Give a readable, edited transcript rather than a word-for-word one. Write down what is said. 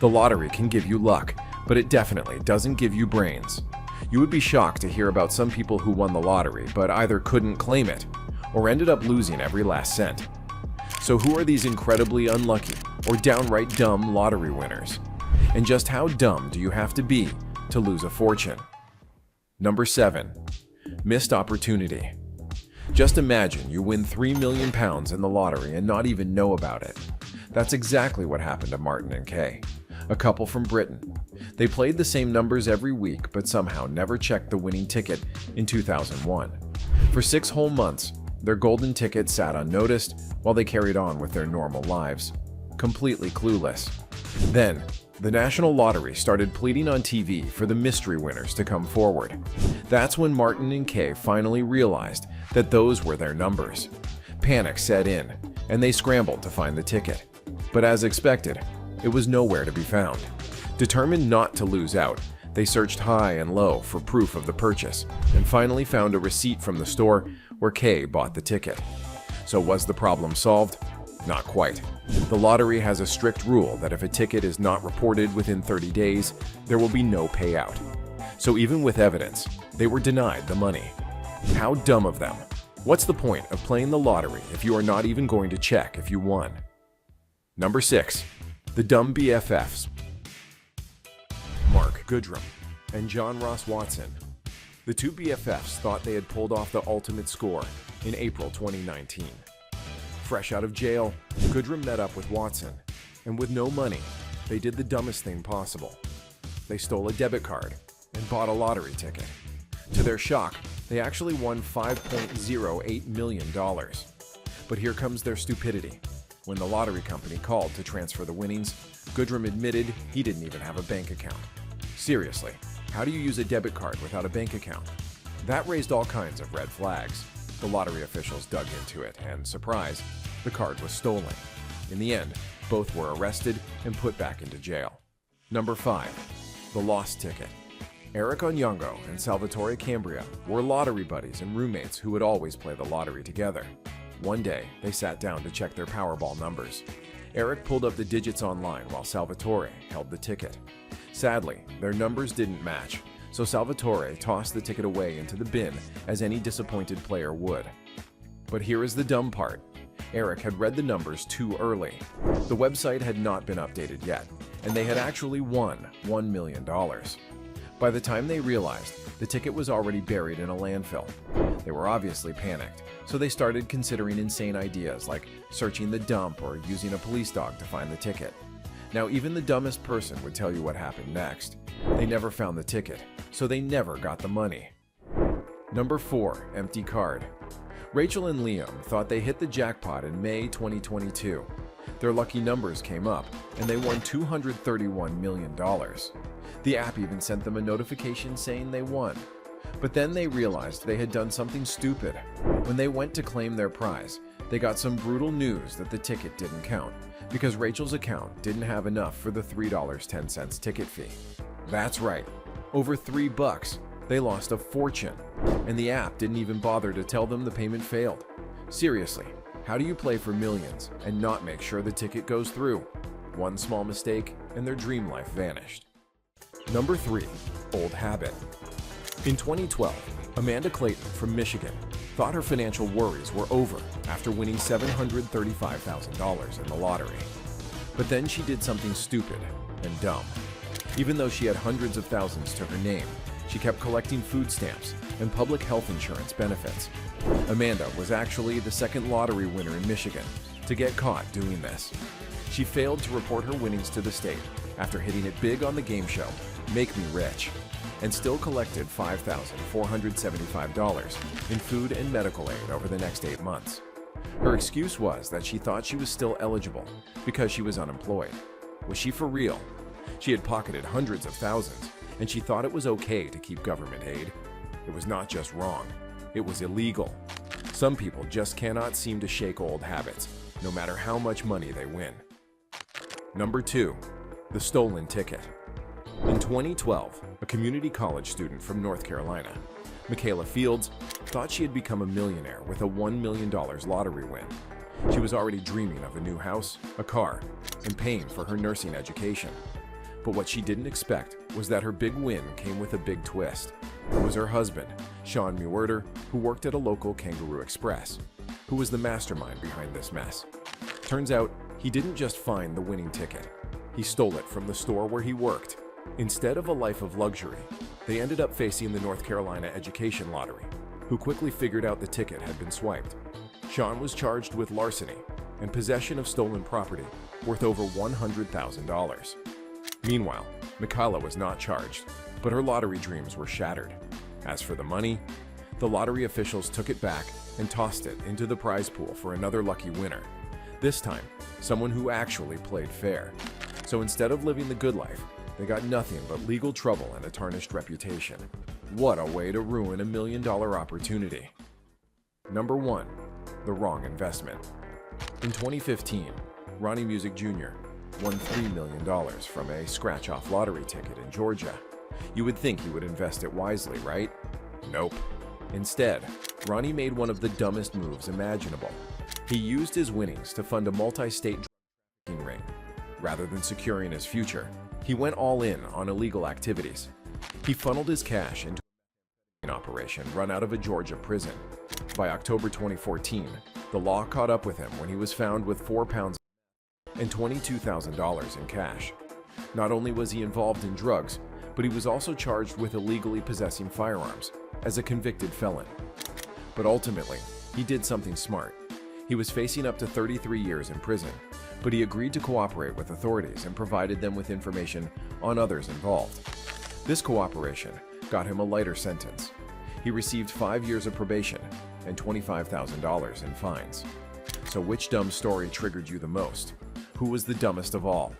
The lottery can give you luck, but it definitely doesn't give you brains. You would be shocked to hear about some people who won the lottery but either couldn't claim it or ended up losing every last cent. So who are these incredibly unlucky or downright dumb lottery winners? And just how dumb do you have to be to lose a fortune? Number 7. Missed opportunity. Just imagine you win £3 million in the lottery and not even know about it. That's exactly what happened to Martin and Kay, a couple from Britain. They played the same numbers every week but somehow never checked the winning ticket in 2001. For 6 whole months, their golden ticket sat unnoticed while they carried on with their normal lives, completely clueless. Then, the National Lottery started pleading on TV for the mystery winners to come forward. That's when Martin and Kay finally realized that those were their numbers. Panic set in, and they scrambled to find the ticket. But as expected, it was nowhere to be found. Determined not to lose out, they searched high and low for proof of the purchase, and finally found a receipt from the store where Kay bought the ticket. So was the problem solved? Not quite. The lottery has a strict rule that if a ticket is not reported within 30 days, there will be no payout. So even with evidence, they were denied the money. How dumb of them. What's the point of playing the lottery if you are not even going to check if you won? Number 6. The dumb BFFs. Mark Goodrum and John Ross Watson. The two BFFs thought they had pulled off the ultimate score in April 2019. Fresh out of jail, Goodrum met up with Watson, and with no money, they did the dumbest thing possible. They stole a debit card and bought a lottery ticket. To their shock, they actually won $5.08 million. But here comes their stupidity. When the lottery company called to transfer the winnings, Goodrum admitted he didn't even have a bank account. Seriously, how do you use a debit card without a bank account? That raised all kinds of red flags. The lottery officials dug into it, and surprise, the card was stolen. In the end, both were arrested and put back into jail. Number 5. The lost ticket. Eric Onyango and Salvatore Cambria were lottery buddies and roommates who would always play the lottery together. One day, they sat down to check their Powerball numbers. Eric pulled up the digits online while Salvatore held the ticket. Sadly, their numbers didn't match, so Salvatore tossed the ticket away into the bin as any disappointed player would. But here is the dumb part. Eric had read the numbers too early. The website had not been updated yet, and they had actually won $1 million. By the time they realized, the ticket was already buried in a landfill. They were obviously panicked, so they started considering insane ideas like searching the dump or using a police dog to find the ticket. Now, even the dumbest person would tell you what happened next. They never found the ticket, so they never got the money. Number 4. Empty card. Rachel and Liam thought they hit the jackpot in May 2022. Their lucky numbers came up, and they won $231 million. The app even sent them a notification saying they won. But then they realized they had done something stupid. When they went to claim their prize, they got some brutal news that the ticket didn't count, because Rachel's account didn't have enough for the $3.10 ticket fee. That's right, over $3. They lost a fortune, and the app didn't even bother to tell them the payment failed. Seriously, how do you play for millions and not make sure the ticket goes through? One small mistake, and their dream life vanished. Number 3. Old habit. In 2012, Amanda Clayton from Michigan thought her financial worries were over after winning $735,000 in the lottery. But then she did something stupid and dumb. Even though she had hundreds of thousands to her name, she kept collecting food stamps and public health insurance benefits. Amanda was actually the second lottery winner in Michigan to get caught doing this. She failed to report her winnings to the state after hitting it big on the game show Make Me Rich, and still collected $5,475 in food and medical aid over the next 8 months. Her excuse was that she thought she was still eligible because she was unemployed. Was she for real? She had pocketed hundreds of thousands, and she thought it was okay to keep government aid. It was not just wrong, it was illegal. Some people just cannot seem to shake old habits, no matter how much money they win. Number 2. The stolen ticket. In 2012, a community college student from North Carolina, Michaela Fields, thought she had become a millionaire with a $1 million lottery win. She was already dreaming of a new house, a car, and paying for her nursing education. But what she didn't expect was that her big win came with a big twist. It was her husband, Sean Meuerter, who worked at a local Kangaroo Express, who was the mastermind behind this mess. Turns out, he didn't just find the winning ticket. He stole it from the store where he worked. Instead of a life of luxury, they ended up facing the North Carolina Education Lottery, who quickly figured out the ticket had been swiped. Sean was charged with larceny and possession of stolen property worth over $100,000. Meanwhile, Michaela was not charged, but her lottery dreams were shattered. As for the money, the lottery officials took it back and tossed it into the prize pool for another lucky winner. This time, someone who actually played fair. So instead of living the good life, they got nothing but legal trouble and a tarnished reputation. What a way to ruin a $1 million opportunity. Number 1. The wrong investment. In 2015, Ronnie Music Jr. won $3 million from a scratch-off lottery ticket in Georgia. You would think he would invest it wisely, right? Nope. Instead, Ronnie made one of the dumbest moves imaginable. He used his winnings to fund a multi-state drug trafficking ring. Rather than securing his future, he went all in on illegal activities. He funneled his cash into an operation run out of a Georgia prison. By October 2014, the law caught up with him when he was found with 4 pounds and $22,000 in cash. Not only was he involved in drugs, but he was also charged with illegally possessing firearms as a convicted felon. But ultimately, he did something smart. He was facing up to 33 years in prison, but he agreed to cooperate with authorities and provided them with information on others involved. This cooperation got him a lighter sentence. He received 5 years of probation and $25,000 in fines. So which dumb story triggered you the most? Who was the dumbest of all?